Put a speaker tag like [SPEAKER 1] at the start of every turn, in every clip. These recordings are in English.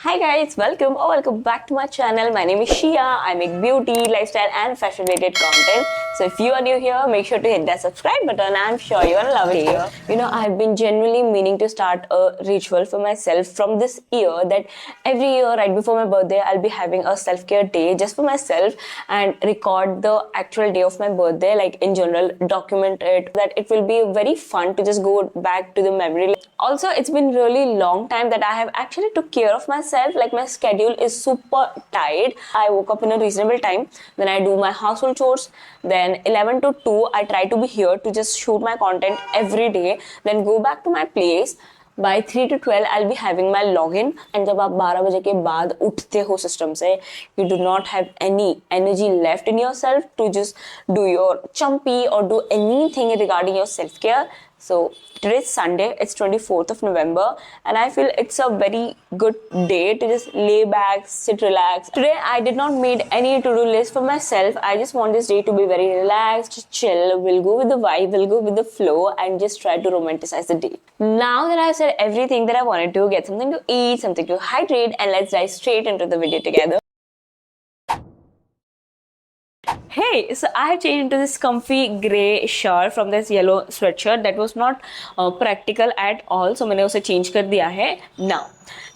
[SPEAKER 1] Hi guys, welcome back to my channel. My name is Shia. I make beauty, lifestyle and fashion related content. So if you are new here, make sure to hit that subscribe button. I'm sure you're gonna love it here. You know, I've been genuinely meaning to start a ritual for myself from this year that every year right before my birthday, I'll be having a self-care day just for myself and record the actual day of my birthday, like in general, document it, that it will be very fun to just go back to the memory. Also, it's been really long time that I have actually took care of myself. Like my schedule is super tight. I woke up in a reasonable time. Then I do my household chores. Then 11 to 2, I try to be here to just shoot my content every day. Then go back to my place. By 3 to 12, I'll be having my login. And जब आप 12 बजे के बाद उठते हो system से, you do not have any energy left in yourself to just do your chumpy or do anything regarding your self-care. So today's Sunday, it's 24th of November, and I feel it's a very good day to just lay back, sit relax. Today I did not made any to-do list for myself. I just want this day to be very relaxed, chill. We'll go with the vibe, we'll go with the flow and just try to romanticize the day. Now that I've said everything that I wanted to, get something to eat, something to hydrate, and let's dive straight into the video together. Hey, so I have changed into this comfy grey shirt from this yellow sweatshirt that was not practical at all. So मैंने उसे change कर दिया है. Now,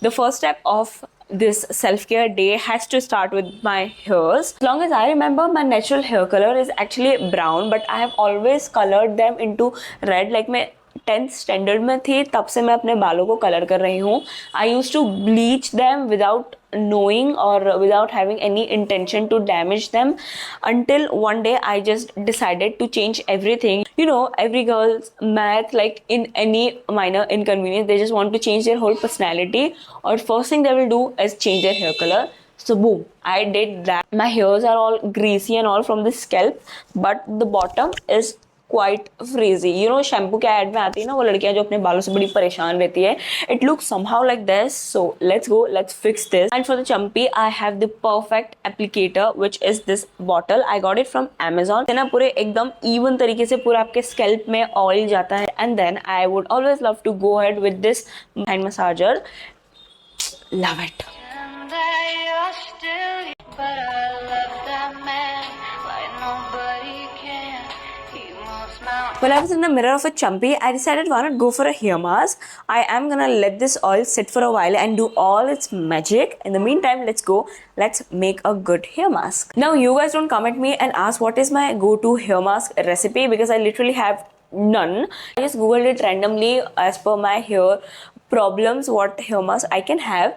[SPEAKER 1] the first step of this self-care day has to start with my hairs. As long as I remember, my natural hair color is actually brown, but I have always colored them into red. Like मैं 10th standard में थी तब से मैं अपने बालों को colour कर रही हूँ. I use to bleach them without knowing or without having any intention to damage them until one day I just decided to change everything. You know, every girl's math, like in any minor inconvenience, they just want to change their whole personality, or first thing they will do is change their hair color. So boom, I did that. My hairs are all greasy and all from the scalp, but the bottom is quite frizzy. You know, shampoo के add में आती है ना वो लड़कियां जो अपने बालों से बड़ी परेशान रहती है. It looks somehow like this. So let's go, let's fix this. And for the chumpy, I have the perfect applicator, which is this bottle. I got it from Amazon. है ना, पूरे एकदम even तरीके से पूरा आपके scalp में oil जाता है. And then I would always love to go ahead with this hand massager. Love it. While I was in the mirror of a chumpy, I decided why not go for a hair mask. I am gonna let this oil sit for a while and do all its magic. In the meantime, let's make a good hair mask. Now you guys don't come at me and ask what is my go-to hair mask recipe, because I literally have none. I just googled it randomly as per my hair problems, what hair mask I can have.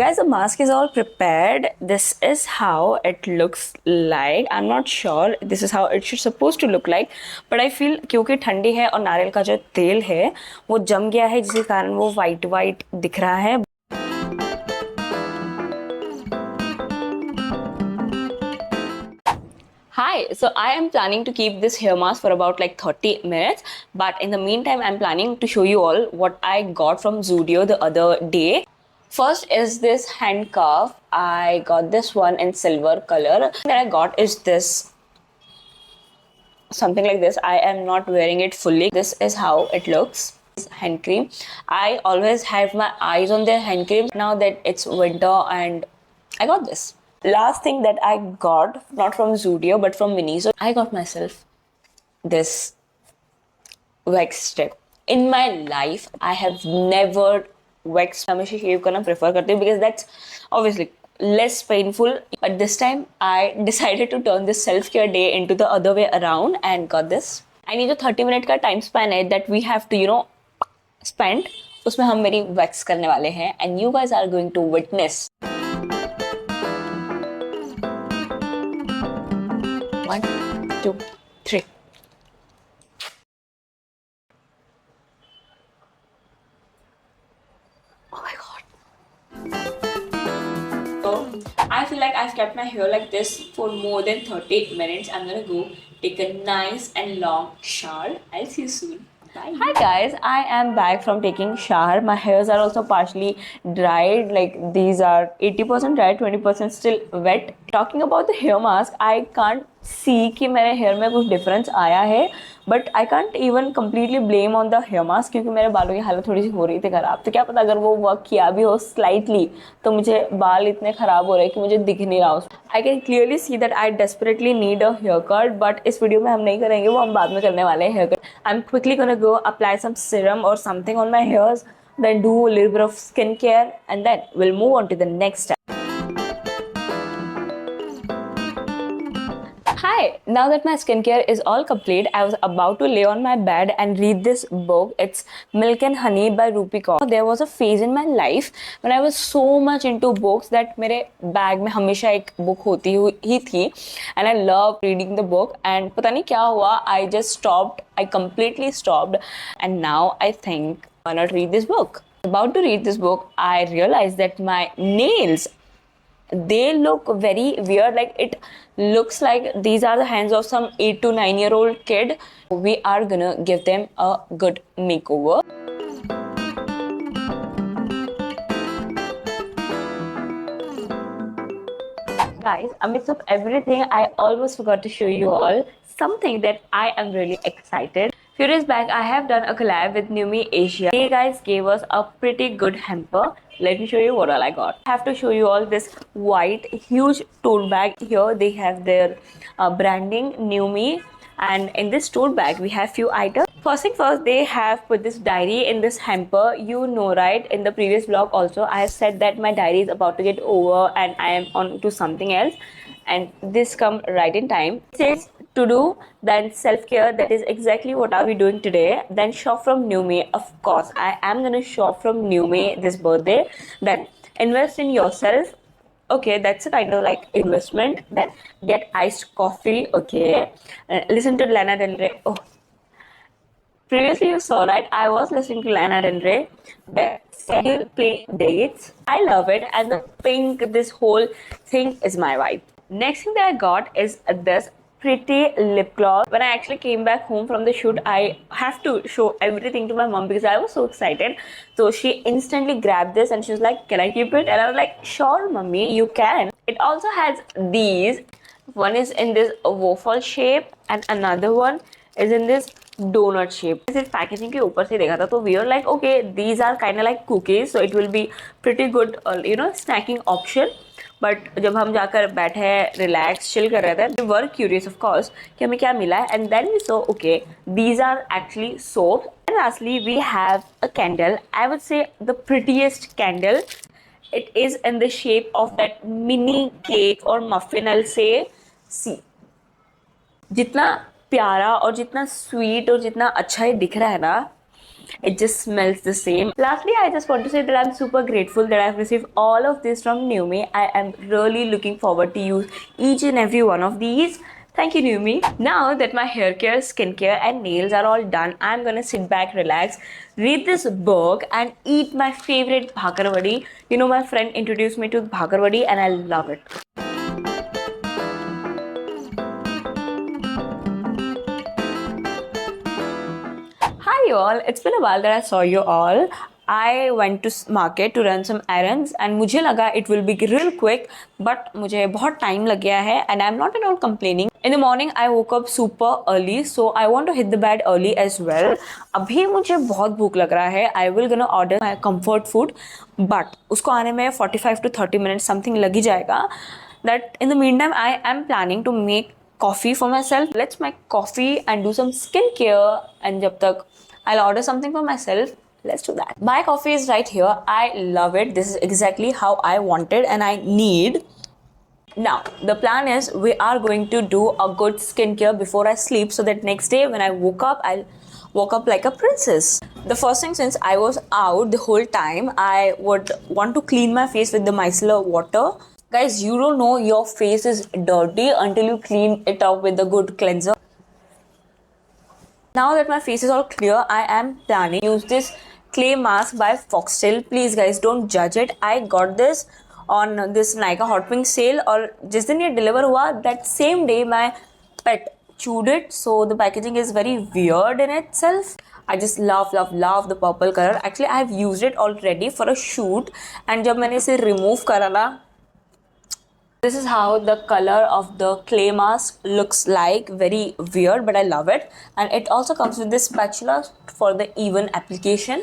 [SPEAKER 1] Guys, the mask is all prepared. This is how it looks like. I'm not sure this is how it should supposed to look like, but I feel क्योंकि ठंडी है और नारियल का जो तेल है वो जम गया है, जिसके कारण वो white दिख रहा है. Hi, so I am planning to keep this hair mask for about like 30 minutes, but in the meantime I'm planning to show you all what I got from Zudio the other day. First is this handcuff. I got this one in silver color. That I got is this, something like this. I am not wearing it fully. This is how it looks. This hand cream. I always have my eyes on their hand cream. Now that it's winter and I got this. Last thing that I got, not from Zudio but from Miniso, I got myself this wax strip. In my life, I have never wax हमेशा शेव करना prefer करती हूँ because that's obviously less painful. But this time I decided to turn this self-care day into the other way around and got this. I need a 30 minute का time span है that we have to, you know, spend. उसमें हम मेरी wax करने वाले हैं and you guys are going to witness. 1, 2, 3. I feel like I've kept my hair like this for more than 30 minutes. I'm gonna go take a nice and long shower. I'll see you soon. Bye. Hi guys, I am back from taking shower. My hairs are also partially dried. Like these are 80% dried, 20% still wet. Talking about the hair mask, I can't सी कि मेरे hair में कुछ difference आया है, but I can't even completely blame on the hair mask, क्योंकि मेरे बालों की हालत थोड़ी सी हो रही थी खराब। तो क्या पता अगर वो वर्क किया भी हो स्लाइटली तो मुझे बाल इतने खराब हो रहे हैं कि मुझे दिख नहीं रहा। I can clearly see that I desperately need a haircut, but इस वीडियो में हम नहीं करेंगे, वो हम बाद में करने वाले हैं hair cut. I am quickly gonna go apply some serum और something on my hairs, then do a little bit of skincare, and then we'll move on to the next step. Hi, now that my skincare is all complete, I was about to lay on my bed and read this book. It's Milk and Honey by Rupi Kaur. There was a phase in my life when I was so much into books that मेरे bag में हमेशा एक book होती ही थी, and I loved reading the book. And पता नहीं क्या हुआ, I just stopped. I completely stopped, and now I think why not read this book? About to read this book, I realized that my nails, they look very weird. Like it looks like these are the hands of some 8 to 9-year-old kid. We are gonna give them a good makeover. Guys, amidst of everything, I almost forgot to show you all something that I am really excited. Few days back, I have done a collab with Numi Asia. They guys gave us a pretty good hamper. Let me show you what all I got. I have to show you all this white huge tote bag. Here they have their branding Numi, and in this tote bag we have few items. First thing first, they have put this diary in this hamper. You know, right? In the previous vlog also, I have said that my diary is about to get over and I am on to something else. And this come right in time. It says to do, then self-care. That is exactly what are we doing today. Then shop from Numi. Of course, I am gonna shop from Numi this birthday. Then invest in yourself. Okay, that's a kind of like investment. Then get iced coffee. Okay, listen to Lana Del Rey. Oh, previously you saw, right? I was listening to Lana Del Rey. The schedule play dates. I love it, and the pink, this whole thing is my vibe. Next thing that I got is this pretty lip gloss. When I actually came back home from the shoot, I have to show everything to my mom because I was so excited. So she instantly grabbed this and she was like, "Can I keep it?" And I was like, "Sure, mommy, you can." It also has these. One is in this waffle shape and another one is in this donut shape. सिर्फ packaging के ऊपर से देखा था तो we were like, okay, these are kind of like cookies, so it will be pretty good, snacking option. But जब हम जाकर बैठे रिलैक्स चिल कर रहे थे, we were curious of course कि हमें क्या मिला है, and then we saw okay these are actually soap. And lastly we have a candle. I would say the prettiest candle. It is in the shape of that mini cake और muffin. I say see जितना प्यारा और जितना sweet और जितना अच्छा ये दिख रहा है ना, it just smells the same. Lastly, I just want to say that I'm super grateful that I've received all of this from Numi. I am really looking forward to use each and every one of these. Thank you, Numi. Now that my hair care, skincare and nails are all done, I'm gonna sit back, relax, read this book and eat my favorite bhakar vadi. You know, my friend introduced me to bhakar vadi and I love it. Hi you all, it's been a while that I saw you all. I went to market to run some errands and मुझे लगा it will be real quick, but मुझे बहुत time लग गया है and I'm not at all complaining. In the morning I woke up super early, so I want to hit the bed early as well. अभी मुझे बहुत भूख लग रहा है. I will gonna order my comfort food, but उसको आने में 45 to 30 minutes something लग ही जाएगा. That in the meantime I am planning to make coffee for myself. Let's make coffee and do some skincare, and जब तक I'll order something for myself. Let's do that. My coffee is right here. I love it. This is exactly how I wanted and I need. Now, the plan is we are going to do a good skincare before I sleep so that next day when I I'll woke up like a princess. The first thing, since I was out the whole time, I would want to clean my face with the micellar water. Guys, you don't know your face is dirty until you clean it up with a good cleanser. Now that my face is all clear, I am planning to use this clay mask by Foxtail. Please guys, don't judge it. I got this on this Nykaa Hot Pink sale और जिस दिन ये deliver हुआ, that same day my pet chewed it. So the packaging is very weird in itself. I just love the purple color. Actually, I have used it already for a shoot and जब मैंने इसे remove करा ना, This is how the color of the clay mask looks like. Very weird, but I love it. And it also comes with this spatula for the even application.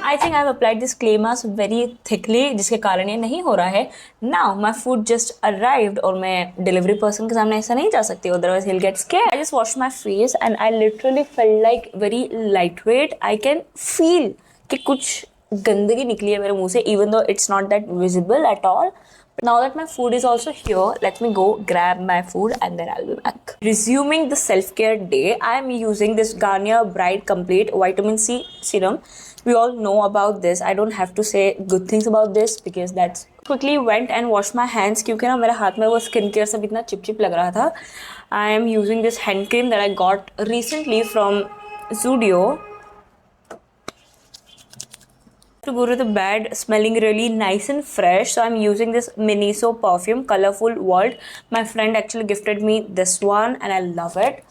[SPEAKER 1] I think I've applied this clay mask very thickly, जिसके कारण ये नहीं हो रहा है. Now my food just arrived और मैं delivery person के सामने ऐसा नहीं जा सकती, otherwise he'll get scared. I just washed my face and I literally felt like very lightweight. I can feel कि कुछ गंदगी निकली है मेरे मुंह से, even though it's not that visible at all. Now that my food is also here, let me go grab my food and then I'll be back. Resuming the self-care day, I am using this Garnier Bright Complete Vitamin C Serum. We all know about this. I don't have to say good things about this because that's quickly went and washed my hands क्योंकि ना मेरे हाथ में वो skin care सब इतना chip लग रहा था. I am using this hand cream that I got recently from Zudio. To go to the bed smelling really nice and fresh, so I'm using this Miniso perfume, Colorful World. My friend actually gifted me this one and I love it.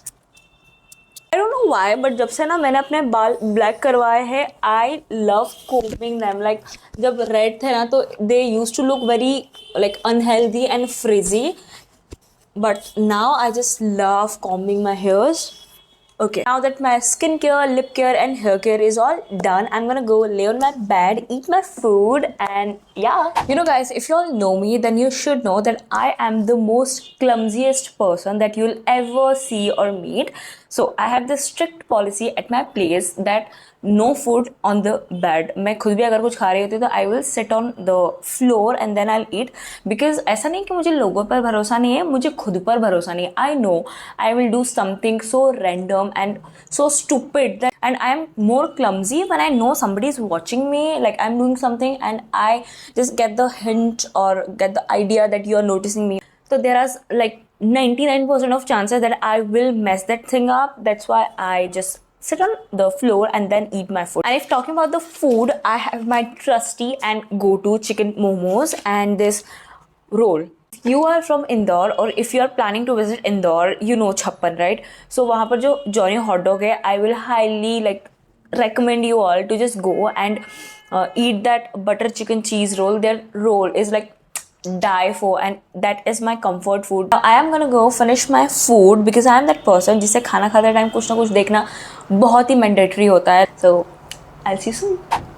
[SPEAKER 1] I don't know why, but जब से ना मैंने अपने बाल black करवाए हैं, I love combing them. Like जब red थे ना तो they used to look very like unhealthy and frizzy, but now I just love combing my hairs. Okay, now that my skincare, lip care and hair care is all done, I'm gonna go lay on my bed, eat my food and yeah. You know guys, if you all know me, then you should know that I am the most clumsiest person that you'll ever see or meet. So I have this strict policy at my place that no food on the bed. मैं खुद भी अगर कुछ खा रही होती तो I will sit on the floor and then I'll eat, because ऐसा नहीं कि मुझे लोगों पर भरोसा नहीं है, मुझे खुद पर भरोसा नहीं है. I know I will do something so random and so stupid that, and I'm more clumsy when I know somebody is watching me, like I'm doing something and I just get the hint or get the idea that you are noticing me. So there is like 99% of chances that I will mess that thing up. That's why I just sit on the floor and then eat my food. And if talking about the food, I have my trusty and go-to chicken momos and this roll. If you are from Indore or if you are planning to visit Indore, you know Chhappan, right? So वहाँ पर जो Johnny hot dog है, I will highly like recommend you all to just go and eat that butter chicken cheese roll. Their roll is like die for, and that is my comfort food. Now I am gonna go finish my food because I am that person जिसे खाना खाते time कुछ ना कुछ देखना बहुत ही mandatory होता है. So I'll see you soon.